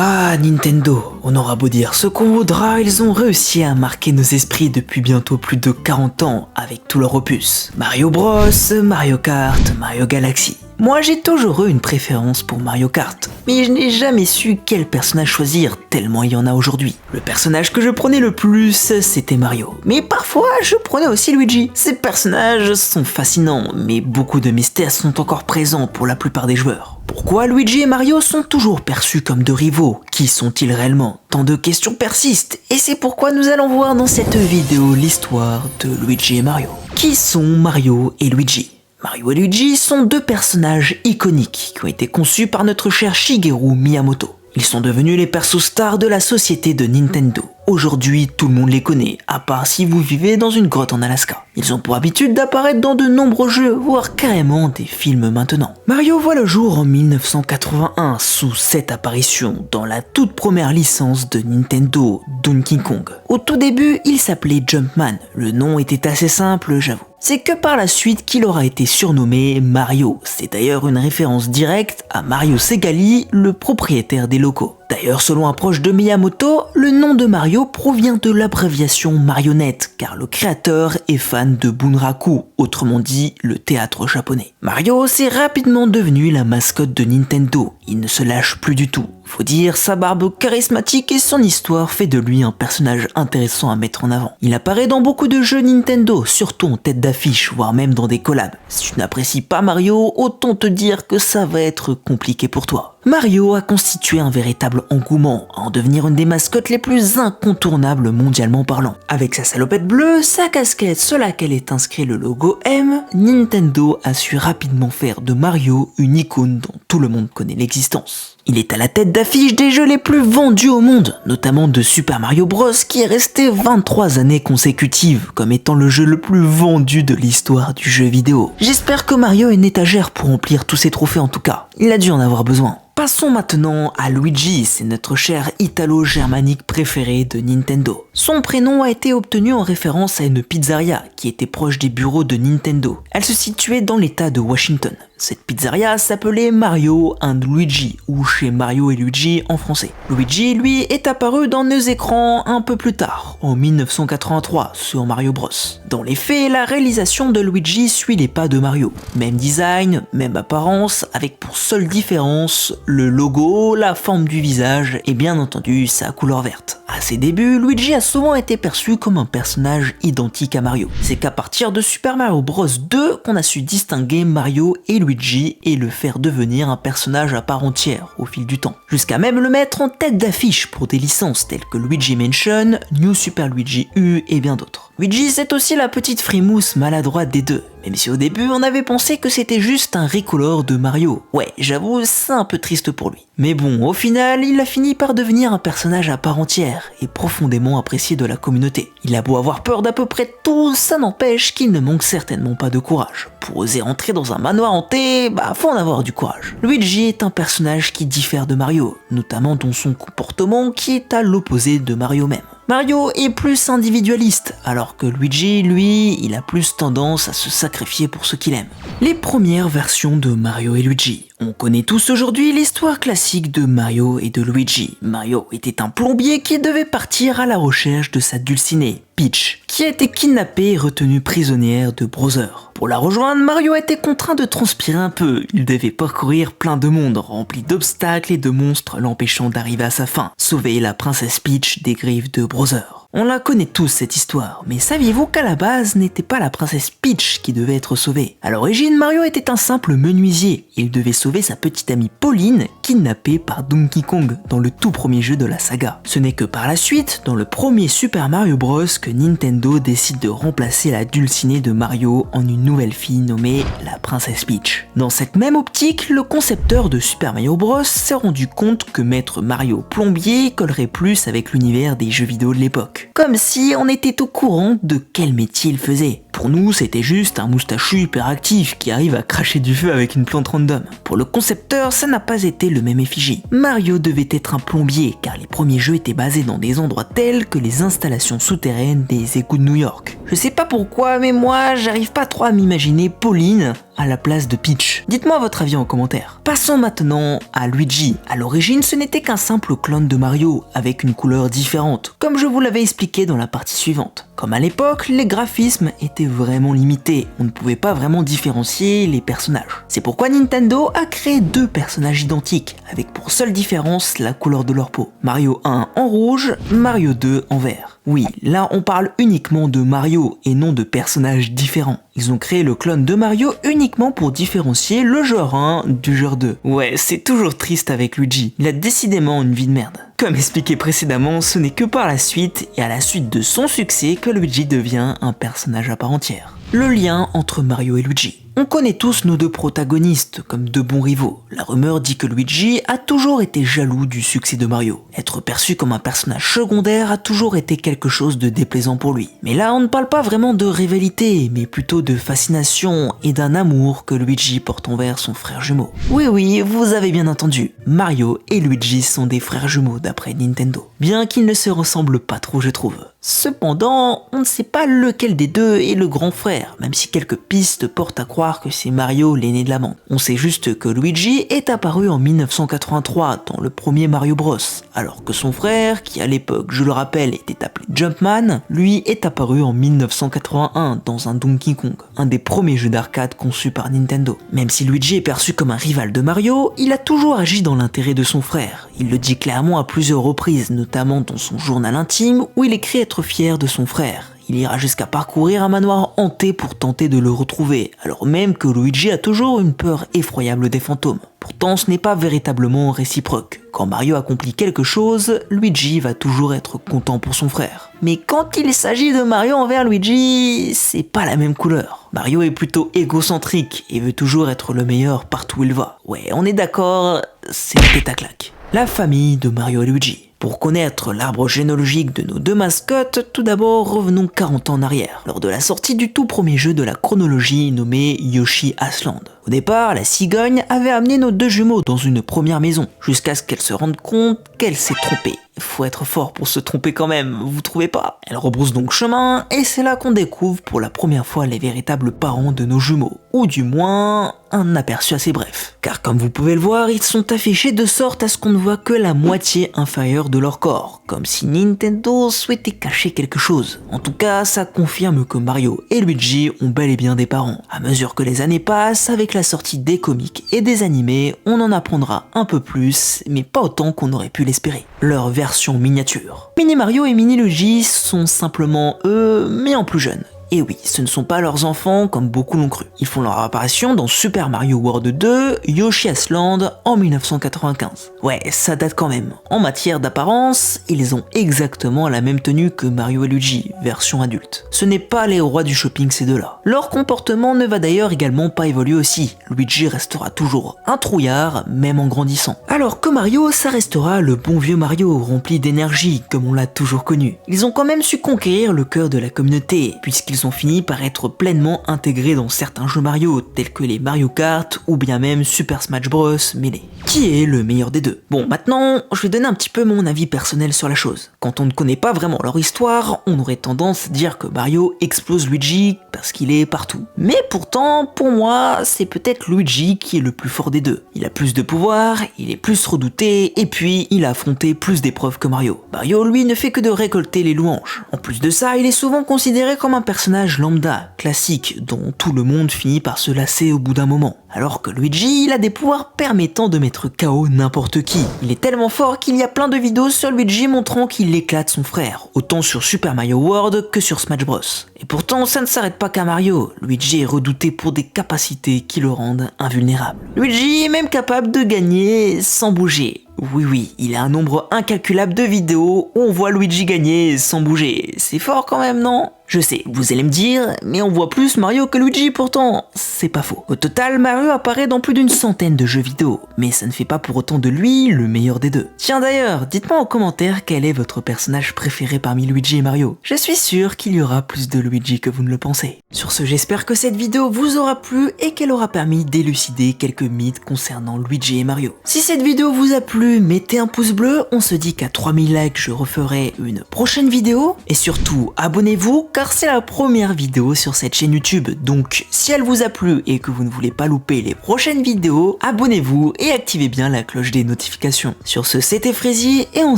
Ah, Nintendo, on aura beau dire ce qu'on voudra, ils ont réussi à marquer nos esprits depuis bientôt plus de 40 ans avec tous leurs opus. Mario Bros, Mario Kart, Mario Galaxy. Moi j'ai toujours eu une préférence pour Mario Kart, mais je n'ai jamais su quel personnage choisir tellement il y en a aujourd'hui. Le personnage que je prenais le plus, c'était Mario. Mais parfois je prenais aussi Luigi. Ces personnages sont fascinants, mais beaucoup de mystères sont encore présents pour la plupart des joueurs. Pourquoi Luigi et Mario sont toujours perçus comme deux rivaux? Qui sont-ils réellement? Tant de questions persistent, et c'est pourquoi nous allons voir dans cette vidéo l'histoire de Luigi et Mario. Qui sont Mario et Luigi? Mario et Luigi sont deux personnages iconiques qui ont été conçus par notre cher Shigeru Miyamoto. Ils sont devenus les persos stars de la société de Nintendo. Aujourd'hui, tout le monde les connaît, à part si vous vivez dans une grotte en Alaska. Ils ont pour habitude d'apparaître dans de nombreux jeux, voire carrément des films maintenant. Mario voit le jour en 1981 sous cette apparition dans la toute première licence de Nintendo, Donkey Kong. Au tout début, il s'appelait Jumpman. Le nom était assez simple, j'avoue. C'est que par la suite qu'il aura été surnommé Mario. C'est d'ailleurs une référence directe à Mario Segale, le propriétaire des locaux. D'ailleurs, selon un proche de Miyamoto, le nom de Mario provient de l'abréviation marionnette, car le créateur est fan de Bunraku, autrement dit le théâtre japonais. Mario s'est rapidement devenu la mascotte de Nintendo, il ne se lâche plus du tout. Faut dire, sa barbe charismatique et son histoire fait de lui un personnage intéressant à mettre en avant. Il apparaît dans beaucoup de jeux Nintendo, surtout en tête d'affiche, voire même dans des collabs. Si tu n'apprécies pas Mario, autant te dire que ça va être compliqué pour toi. Mario a constitué un véritable engouement à en devenir une des mascottes les plus incontournables mondialement parlant. Avec sa salopette bleue, sa casquette sur laquelle est inscrit le logo M, Nintendo a su rapidement faire de Mario une icône dont tout le monde connaît l'existence. Il est à la tête d'affiche des jeux les plus vendus au monde, notamment de Super Mario Bros qui est resté 23 années consécutives comme étant le jeu le plus vendu de l'histoire du jeu vidéo. J'espère que Mario a une étagère pour remplir tous ses trophées en tout cas, il a dû en avoir besoin. Passons maintenant à Luigi, c'est notre cher italo-germanique préféré de Nintendo. Son prénom a été obtenu en référence à une pizzeria qui était proche des bureaux de Nintendo. Elle se situait dans l'état de Washington. Cette pizzeria s'appelait Mario and Luigi, ou chez Mario et Luigi en français. Luigi, lui, est apparu dans nos écrans un peu plus tard, en 1983, sur Mario Bros. Dans les faits, la réalisation de Luigi suit les pas de Mario. Même design, même apparence, avec pour seule différence le logo, la forme du visage et bien entendu sa couleur verte. À ses débuts, Luigi a souvent été perçu comme un personnage identique à Mario. C'est qu'à partir de Super Mario Bros 2 qu'on a su distinguer Mario et Luigi et le faire devenir un personnage à part entière au fil du temps. Jusqu'à même le mettre en tête d'affiche pour des licences telles que Luigi Mansion, New Super Luigi U et bien d'autres. Luigi, c'est aussi la petite frimousse maladroite des deux, même si au début on avait pensé que c'était juste un ricolore de Mario. Ouais, j'avoue, c'est un peu triste pour lui. Mais bon, au final, il a fini par devenir un personnage à part entière et profondément apprécié de la communauté. Il a beau avoir peur d'à peu près tout, ça n'empêche qu'il ne manque certainement pas de courage. Pour oser entrer dans un manoir hanté, faut en avoir du courage. Luigi est un personnage qui diffère de Mario, notamment dans son comportement qui est à l'opposé de Mario même. Mario est plus individualiste, alors que Luigi, lui, il a plus tendance à se sacrifier pour ce qu'il aime. Les premières versions de Mario et Luigi. On connaît tous aujourd'hui l'histoire classique de Mario et de Luigi. Mario était un plombier qui devait partir à la recherche de sa dulcinée, Peach, qui a été kidnappée et retenue prisonnière de Bowser. Pour la rejoindre, Mario était contraint de transpirer un peu. Il devait parcourir plein de monde, rempli d'obstacles et de monstres l'empêchant d'arriver à sa fin, sauver la princesse Peach des griffes de Bowser. On la connaît tous cette histoire, mais saviez-vous qu'à la base n'était pas la princesse Peach qui devait être sauvée? À l'origine, Mario était un simple menuisier, et il devait sauver sa petite amie Pauline, kidnappée par Donkey Kong dans le tout premier jeu de la saga. Ce n'est que par la suite, dans le premier Super Mario Bros, que Nintendo décide de remplacer la dulcinée de Mario en une nouvelle fille nommée la princesse Peach. Dans cette même optique, le concepteur de Super Mario Bros s'est rendu compte que mettre Mario plombier collerait plus avec l'univers des jeux vidéo de l'époque. Comme si on était au courant de quel métier il faisait. Pour nous, c'était juste un moustachu hyperactif qui arrive à cracher du feu avec une plante random. Pour le concepteur, ça n'a pas été le même effigie. Mario devait être un plombier, car les premiers jeux étaient basés dans des endroits tels que les installations souterraines des égouts de New York. Je sais pas pourquoi, mais moi, j'arrive pas trop à m'imaginer Pauline à la place de Peach? Dites-moi votre avis en commentaire. Passons maintenant à Luigi. À l'origine, ce n'était qu'un simple clone de Mario, avec une couleur différente, comme je vous l'avais expliqué dans la partie suivante. Comme à l'époque, les graphismes étaient vraiment limités, on ne pouvait pas vraiment différencier les personnages. C'est pourquoi Nintendo a créé deux personnages identiques, avec pour seule différence la couleur de leur peau. Mario 1 en rouge, Mario 2 en vert. Oui, là on parle uniquement de Mario et non de personnages différents. Ils ont créé le clone de Mario uniquement pour différencier le joueur 1 du joueur 2. Ouais, c'est toujours triste avec Luigi, il a décidément une vie de merde. Comme expliqué précédemment, ce n'est que par la suite et à la suite de son succès que Luigi devient un personnage à part entière. Le lien entre Mario et Luigi. On connaît tous nos deux protagonistes comme deux bons rivaux. La rumeur dit que Luigi a toujours été jaloux du succès de Mario. Être perçu comme un personnage secondaire a toujours été quelque chose de déplaisant pour lui. Mais là, on ne parle pas vraiment de rivalité, mais plutôt de fascination et d'un amour que Luigi porte envers son frère jumeau. Oui, vous avez bien entendu, Mario et Luigi sont des frères jumeaux d'après Nintendo. Bien qu'ils ne se ressemblent pas trop, je trouve. Cependant, on ne sait pas lequel des deux est le grand frère, même si quelques pistes portent à croire que c'est Mario l'aîné de la bande. On sait juste que Luigi est apparu en 1983 dans le premier Mario Bros, alors que son frère, qui à l'époque, je le rappelle, était appelé Jumpman, lui est apparu en 1981 dans un Donkey Kong, un des premiers jeux d'arcade conçus par Nintendo. Même si Luigi est perçu comme un rival de Mario, il a toujours agi dans l'intérêt de son frère. Il le dit clairement à plusieurs reprises, notamment dans son journal intime où il écrit être fier de son frère. Il ira jusqu'à parcourir un manoir hanté pour tenter de le retrouver, alors même que Luigi a toujours une peur effroyable des fantômes. Pourtant, ce n'est pas véritablement réciproque. Quand Mario accomplit quelque chose, Luigi va toujours être content pour son frère. Mais quand il s'agit de Mario envers Luigi, c'est pas la même couleur. Mario est plutôt égocentrique et veut toujours être le meilleur partout où il va. Ouais, on est d'accord, c'est tête à claque. La famille de Mario et Luigi. Pour connaître l'arbre généalogique de nos deux mascottes, tout d'abord revenons 40 ans en arrière, lors de la sortie du tout premier jeu de la chronologie nommé Yoshi Island. Au départ, la cigogne avait amené nos deux jumeaux dans une première maison, jusqu'à ce qu'elle se rende compte qu'elle s'est trompée. Faut être fort pour se tromper quand même, vous trouvez pas? Elle rebrousse donc chemin, et c'est là qu'on découvre pour la première fois les véritables parents de nos jumeaux, ou du moins un aperçu assez bref. Car comme vous pouvez le voir, ils sont affichés de sorte à ce qu'on ne voit que la moitié inférieure de leur corps, comme si Nintendo souhaitait cacher quelque chose. En tout cas, ça confirme que Mario et Luigi ont bel et bien des parents. À mesure que les années passent, avec la sortie des comics et des animés, on en apprendra un peu plus, mais pas autant qu'on aurait pu l'espérer. Leur version miniature. Mini Mario et Mini Luigi sont simplement eux, mais en plus jeunes. Et oui, ce ne sont pas leurs enfants comme beaucoup l'ont cru. Ils font leur apparition dans Super Mario World 2, Yoshi Island en 1995. Ouais, ça date quand même. En matière d'apparence, ils ont exactement la même tenue que Mario et Luigi, version adulte. Ce n'est pas les rois du shopping ces deux-là. Leur comportement ne va d'ailleurs également pas évoluer aussi. Luigi restera toujours un trouillard, même en grandissant. Alors que Mario, ça restera le bon vieux Mario, rempli d'énergie, comme on l'a toujours connu. Ils ont quand même su conquérir le cœur de la communauté, puisqu'ils ont fini par être pleinement intégrés dans certains jeux Mario, tels que les Mario Kart ou bien même Super Smash Bros Melee. Qui est le meilleur des deux? Bon, maintenant, je vais donner un petit peu mon avis personnel sur la chose. Quand on ne connaît pas vraiment leur histoire, on aurait tendance à dire que Mario explose Luigi parce qu'il est partout. Mais pourtant, pour moi, c'est peut-être Luigi qui est le plus fort des deux. Il a plus de pouvoir, il est plus redouté, et puis il a affronté plus d'épreuves que Mario. Mario, lui, ne fait que de récolter les louanges. En plus de ça, il est souvent considéré comme un personnage lambda, classique, dont tout le monde finit par se lasser au bout d'un moment. Alors que Luigi, il a des pouvoirs permettant de mettre KO n'importe qui. Il est tellement fort qu'il y a plein de vidéos sur Luigi montrant qu'il éclate son frère, autant sur Super Mario World que sur Smash Bros. Et pourtant, ça ne s'arrête pas qu'à Mario. Luigi est redouté pour des capacités qui le rendent invulnérable. Luigi est même capable de gagner sans bouger. Oui, il a un nombre incalculable de vidéos où on voit Luigi gagner sans bouger. C'est fort quand même, non? Je sais, vous allez me dire, mais on voit plus Mario que Luigi pourtant. C'est pas faux. Au total, Mario apparaît dans plus d'une centaine de jeux vidéo, mais ça ne fait pas pour autant de lui le meilleur des deux. Tiens d'ailleurs, dites-moi en commentaire quel est votre personnage préféré parmi Luigi et Mario. Je suis sûr qu'il y aura plus de Luigi que vous ne le pensez. Sur ce, j'espère que cette vidéo vous aura plu et qu'elle aura permis d'élucider quelques mythes concernant Luigi et Mario. Si cette vidéo vous a plu, mettez un pouce bleu, on se dit qu'à 3000 likes, je referai une prochaine vidéo. Et surtout, abonnez-vous car car c'est la première vidéo sur cette chaîne YouTube. Donc si elle vous a plu et que vous ne voulez pas louper les prochaines vidéos, abonnez-vous et activez bien la cloche des notifications. Sur ce, c'était Freezy et on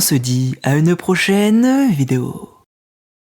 se dit à une prochaine vidéo.